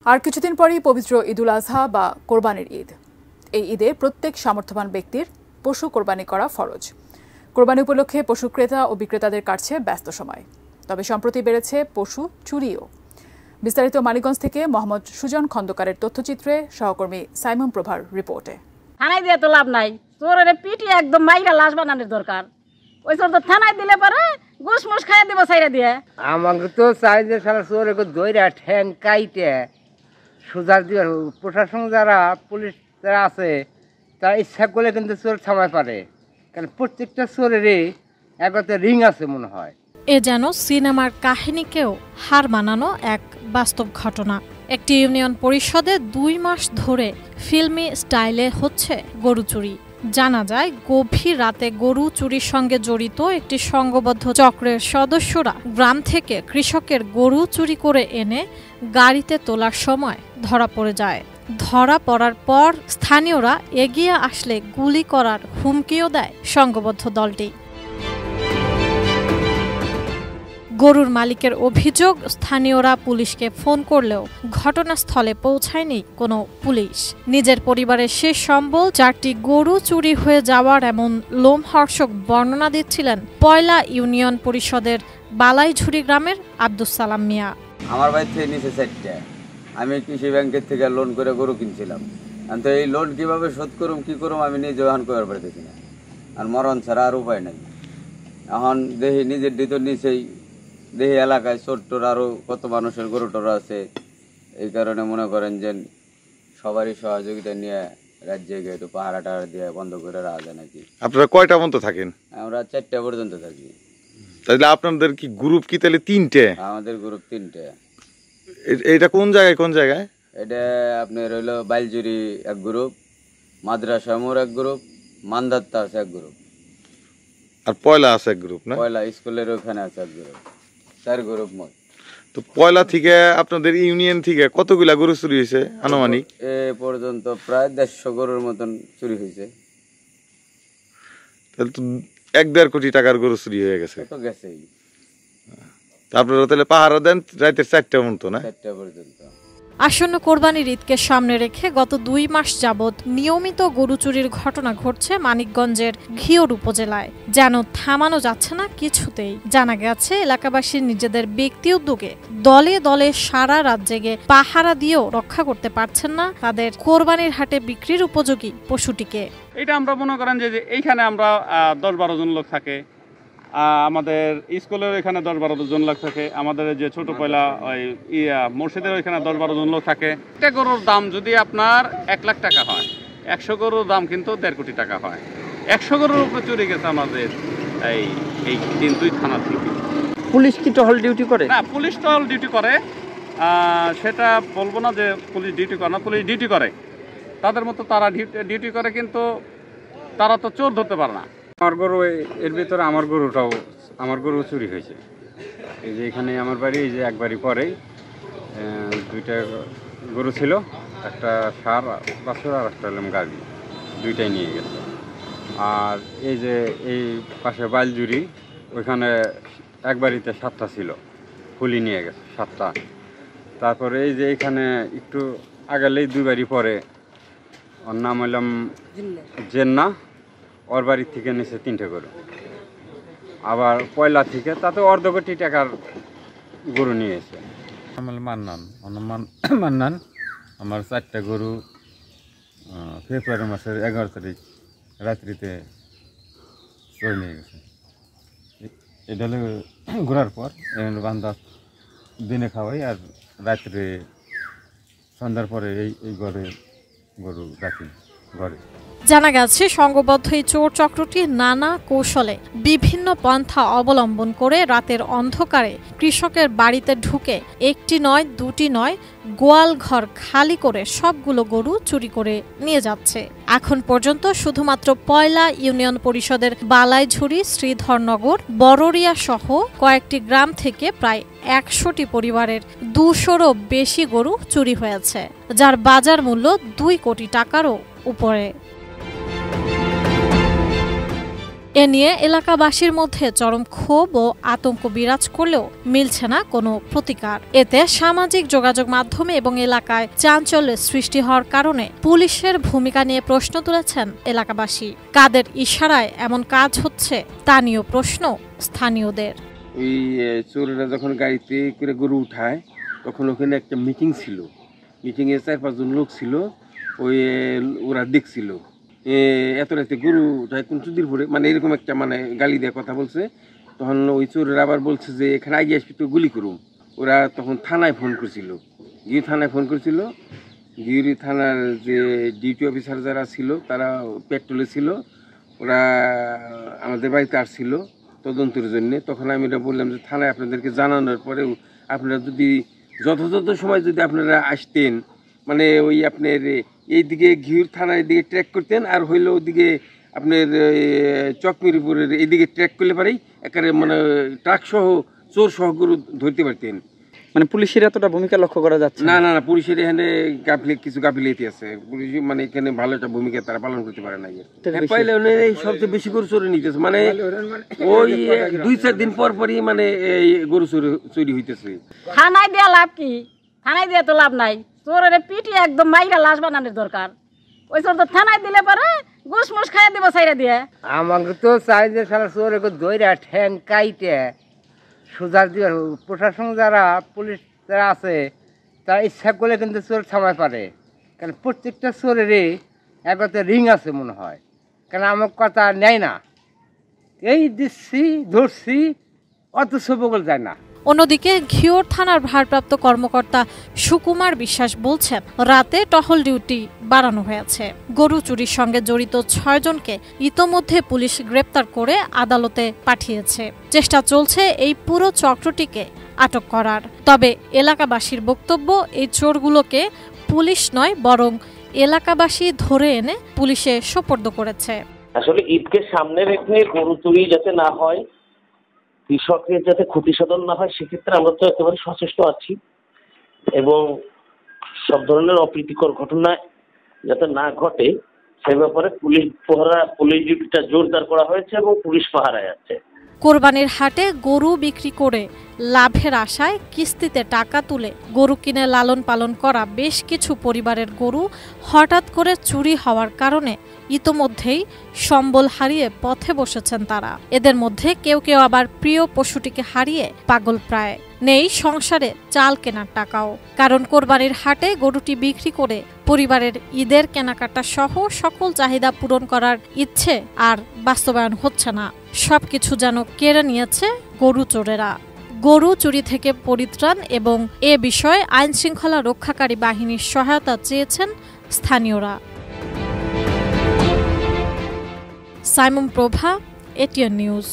আর কিছুদিন পরেই পবিত্র ঈদুল আজহা বা কোরবানির ঈদ। এই ঈদে প্রত্যেক সামর্থ্যবান ব্যক্তির পশু কোরবানি করা ফরজ। কোরবানি উপলক্ষে পশু ক্রেতা ও বিক্রেতাদের কাটছে ব্যস্ত সময়। তবে সম্প্রতি বেড়েছে পশু চুরিও। বিস্তারিত মানিকগঞ্জ থেকে মোহাম্মদ সুজন খন্দকারের তথ্যচিত্রে সহকর্মী সাইমন প্রভার রিপোর্টে। থানায় দিয়ে তো লাভ নাই, চোরের পিটি একদম মাইরা লাশ বানানোর দরকার। ওই চোর তো থানায় দিলে পরে ঘুষ মুস খাইয়া দিব সাইরা দিয়ে। আমাকে তো চাই যে সারা চোর দইরা ঠ্যাং কাইটে সুজার দিয়ে প্রশাসন যারা পুলিশ যারা আছে তারা ইচ্ছা করলে কিন্তু চোর থামায় পারে, কারণ প্রত্যেকটা চোরেরই একটা রিং আছে মনে হয়। এ যেন সিনেমার কাহিনীকেও হার মানানো এক বাস্তব ঘটনা। একটি ইউনিয়ন পরিষদে 2 মাস ধরে ফিল্মি স্টাইলে হচ্ছে গরু চুরি। জানা যায় গভীর রাতে গরু চুরির সঙ্গে জড়িত একটি সংঘবদ্ধ চক্রের সদস্যরা গ্রাম থেকে কৃষকের গরু চুরি করে এনে গাড়িতে তোলার সময় ধরা পড়ে যায়। ধরা পড়ার পর স্থানীয়রা এগিয়ে আসলে গুলি করার হুমকিও দেয় সংঘবদ্ধ দলটি। গরুর মালিকের অভিযোগ, স্থানীয়রা পুলিশকে ফোন করলেও ঘটনাস্থলে পৌঁছায়নি কোনো পুলিশ। নিজের পরিবারের শেষ সম্বল 4টি গরু চুরি হয়ে যাওয়ার এমন লোমহর্ষক বর্ণনা দিচ্ছিলেন পয়লা ইউনিয়ন পরিষদের বালাইঝুরি গ্রামের আব্দুস সালাম মিয়া। আমার বাড়ি থেকে নিচে 4টা, আমি কৃষি ব্যাংকের থেকে লোন করে গরু কিনছিলাম। তো এই লোন কিভাবে শোধ করুম কি করুম আমি নিজে ওখান করার পারতেছি না, আর মরণ ছাড়া আর উপায় নাই। এখন দেখি নিজের ভিতর নিচেই দেখি এলাকায় ছোট্টর আরো কত মানুষের গরু টরু আছে। এই কারণে মনে করেন যে সবারই সহযোগিতা নিয়ে রাজ্যে গিয়ে একটু পাহারা টাহারা দিয়ে বন্ধ করে রাখা যায় নাকি। আপনারা কয়টা পর্যন্ত থাকেন? আমরা 4টা পর্যন্ত থাকি। তাহলে আপনাদের কি গ্রুপ কি তাহলে 3টে? আমাদের গ্রুপ 3টে। এটা কোন জায়গায় কোন জায়গায়? এটা আপনার হইলো বাইলজুরি এক গ্রুপ, মাদ্রাসা মোড় এক গ্রুপ, মান্দাত্তা আছে এক গ্রুপ, আর পয়লা আছে এক গ্রুপ। না, পয়লা স্কুলের ওখানে আছে এক গ্রুপ, 4 গ্রুপ মোট। তো পয়লা থেকে আপনাদের ইউনিয়ন থেকে কতগুলা গরু চুরি হয়েছে আনুমানিক? এ পর্যন্ত প্রায় 150 গরুর মতন চুরি হয়েছে। তাহলে তো 1-1.5 কোটি টাকার গরু চুরি হয়ে গেছে। তো গেছেই। আপনারা তাহলে পাহারা দেন রাতে 4টা পর্যন্ত? না, 4টা পর্যন্ত। আসন্ন কোরবানির ঈদকে সামনে রেখে গত 2 মাস যাবৎ নিয়মিত গরু চুরির ঘটনা ঘটছে মানিকগঞ্জের ঘিওর উপজেলায়। যেন থামানো যাচ্ছে না কিছুতেই। জানা গেছে এলাকাবাসী নিজেদের ব্যক্তি উদ্যোগে দলে দলে সারা রাত জেগে পাহারা দিয়েও রক্ষা করতে পারছেন না তাদের কোরবানির হাটে বিক্রির উপযোগী পশুটিকে। এটা আমরা মনে করেন যে এইখানে আমরা 10-12 জন লোক থাকে, আমাদের স্কুলের এখানে 10-12 জন লোক থাকে, আমাদের যে ছোট পয়লা ওই মসজিদের ওইখানে 10-12 জন লোক থাকে। একটা গরুর দাম যদি আপনার 1 লাখ টাকা হয়, 100 গরুর দাম কিন্তু 1.5 কোটি টাকা হয়। 100 গরুর উপরে চুরি গেছে আমাদের এই 3-2 থানা থেকে। পুলিশ কি টহল ডিউটি করে? না, পুলিশ টহল ডিউটি করে, সেটা বলবো না যে পুলিশ ডিউটি করে না, পুলিশ ডিউটি করে তাদের মতো, তারা ডিউটি করে, কিন্তু তারা তো চোর ধরতে পারে না। আমার গরু এর ভিতরে আমার গরু চুরি হয়েছে। এই যে এখানে আমার বাড়ি, এই যে এক বাড়ি পরেই 2টা গরু ছিল, একটা ষাঁড় বাছুর আর একটা হলাম গাভী, 2টাই নিয়ে গেছে। আর এই যে এই পাশে বাইলজুরি, ওইখানে এক বাড়িতে 7টা ছিল, ফুলি নিয়ে গেছে 7টা। তারপরে এই যে এখানে একটু আগালেই 2 বাড়ি পরে, ওর নাম হলাম জেন্না, ওর বাড়ির থেকে নিচে 3টে গরু। আবার পয়লা থেকে তাতে 1.5 কোটি টাকার গরু নিয়েছে। আমার মান্নান আমার 4টা গরু ফেব্রুয়ারি মাসের 11 তারিখ রাত্রিতে চলে নিয়ে গেছে। এটা হলো ঘোরার পর বান্ধা দিনে খাওয়াই, আর রাত্রে সন্ধ্যার পরে এই গরু রাখি ঘরে। জানা গেছে সংঘবদ্ধ এই চোর চক্রটি নানা কৌশলে বিভিন্ন পন্থা অবলম্বন করে রাতের অন্ধকারে কৃষকের বাড়িতে ঢুকে 1টি নয় 2টি নয় গোয়াল ঘর খালি করে সবগুলো গরু চুরি করে নিয়ে যাচ্ছে। এখন পর্যন্ত শুধুমাত্র পয়লা ইউনিয়ন পরিষদের বালাইঝুরি, শ্রীধরনগর, বড়রিয়া সহ কয়েকটি গ্রাম থেকে প্রায় 100টি পরিবারের 200রও বেশি গরু চুরি হয়েছে, যার বাজার মূল্য 2 কোটি টাকারও উপরে। এ নিয়ে এলাকাবাসীর মধ্যে চরম ক্ষোভ ও আতঙ্ক বিরাজ করলেও মিলছে না কোনো প্রতিকার। এতে সামাজিক যোগাযোগ মাধ্যমে এবং এলাকায় চাঞ্চল্যের সৃষ্টি হওয়ার কারণে পুলিশের ভূমিকা নিয়ে প্রশ্ন তুলেছেন এলাকাবাসী। কাদের ইশারায় এমন কাজ হচ্ছে তা নিয়েও প্রশ্ন স্থানীয়দের। ওই চোরেরা যখন গাড়িতে করে গরু উঠায় তখন ওখানে একটা মিটিং ছিল, মিটিংয়ে 4-5 জন লোক ছিল, ওই ওরা দেখছিল এত রাতে গরু উঠায় কোন চুদির পরে, মানে এরকম একটা মানে গালি দিয়ে কথা বলছে। তখন ওই চোরেরা আবার বলছে যে এখানে আগে আসবি তো গুলি করুম। ওরা তখন থানায় ফোন করেছিল, গিয়ে থানায় ফোন করেছিল। গিরি থানার যে ডিউটি অফিসার যারা ছিল তারা পেট্রোলে ছিল, ওরা আমাদের বাড়িতে আসছিল তদন্তের জন্য। তখন আমি বললাম যে থানায় আপনাদেরকে জানানোর পরেও আপনারা যদি যথাযথ সময় যদি আপনারা আসতেন, মানে ওই আপনার এইদিকে ঘিউর থানার এদিকে ট্র্যাক করতেন, আর হইলো ওদিকে আপনার চকমিরপুরের এইদিকে ট্র্যাক করলে পারেই একেবারে মানে ট্রাক সহ চোর সহ গরু ধরতে পারতেন। মানে পুলিশের এতটা ভূমিকা লক্ষ্য করা যাচ্ছে না? না, পুলিশের এখানে কিছু গাফিলতি আছে। পুলিশ মানে এখানে ভালো একটা ভূমিকা তারা পালন করতে পারে না। পাইলে সবচেয়ে বেশি গরু চুরি নিতেছে, মানে ওই 2-4 দিন পর পরই মানে এই গরু চুরি হইতেছে। থানায় দেওয়া লাভ কি? থানায় দিয়ে তো লাভ নাই। চোরের পিটি একদম মাইরা লাশ বানানোর দরকার। ওই চোর তো থানায় দিলে পারে ঘুষমুষ খাইয়া দিব সাইরা দিয়ে। আমাকে তো চাই যে সারা চোরে দইরা ঠ্যাং কাইটে সুজার দিবার। প্রশাসন যারা পুলিশ যারা আছে তারা ইচ্ছা করলে কিন্তু চোর থামায় পারে, কারণ প্রত্যেকটা চোরেরই একটা রিং আছে মনে হয়, কারণ আমার কথা নেয় না, এই দিচ্ছি ধরছি অথচ বগল যায় না। অন্যদিকে ঘিওর থানার ভারপ্রাপ্ত কর্মকর্তা সুকুমার বিশ্বাস বলছেন, রাতে টহল ডিউটি বাড়ানো হয়েছে। গরু চুরির সঙ্গে জড়িত 6 জনকে ইতোমধ্যে পুলিশ গ্রেপ্তার করে আদালতে পাঠিয়েছে। চেষ্টা চলছে এই পুরো চক্রটিকে আটক করার। তবে এলাকাবাসীর বক্তব্য, এই চোরগুলোকে পুলিশ নয় বরং এলাকাবাসী ধরে এনে পুলিশে সোপর্দ করেছে। আসলে ঈদকে সামনে রেখে গরু চুরি যাতে না হয়, কৃষকের যাতে ক্ষতি সাধন না হয়, সেক্ষেত্রে আমরা তো একেবারে সচেষ্ট আছি এবং সব ধরনের অপ্রীতিকর ঘটনা যাতে না ঘটে সে ব্যাপারে পুলিশ ডিউটিটা জোরদার করা হয়েছে এবং পুলিশ পাহারায় আছে। কোরবানির হাটে গরু বিক্রি করে লাভের আশায় কিস্তিতে টাকা তুলে গরু কিনে লালন পালন করা বেশ কিছু পরিবারের গরু হঠাৎ করে চুরি হওয়ার কারণে ইতোমধ্যেই সম্বল হারিয়ে পথে বসেছেন তারা। এদের মধ্যে কেউ কেউ আবার প্রিয় পশুটিকে হারিয়ে পাগল প্রায়। নেই সংসারে চাল কেনার টাকাও, কারণ কোরবানির হাটে গরুটি বিক্রি করে পরিবারের ঈদের কেনাকাটা সহ সকল চাহিদা পূরণ করার ইচ্ছে আর বাস্তবায়ন হচ্ছে না। সবকিছু যেন কেড়ে নিয়েছে গরু চোরেরা। গরু চুরি থেকে পরিত্রাণ এবং এ বিষয়ে আইন শৃঙ্খলা রক্ষাকারী বাহিনীর সহায়তা চেয়েছেন স্থানীয়রা। সাইমন প্রভা, এটিএন নিউজ।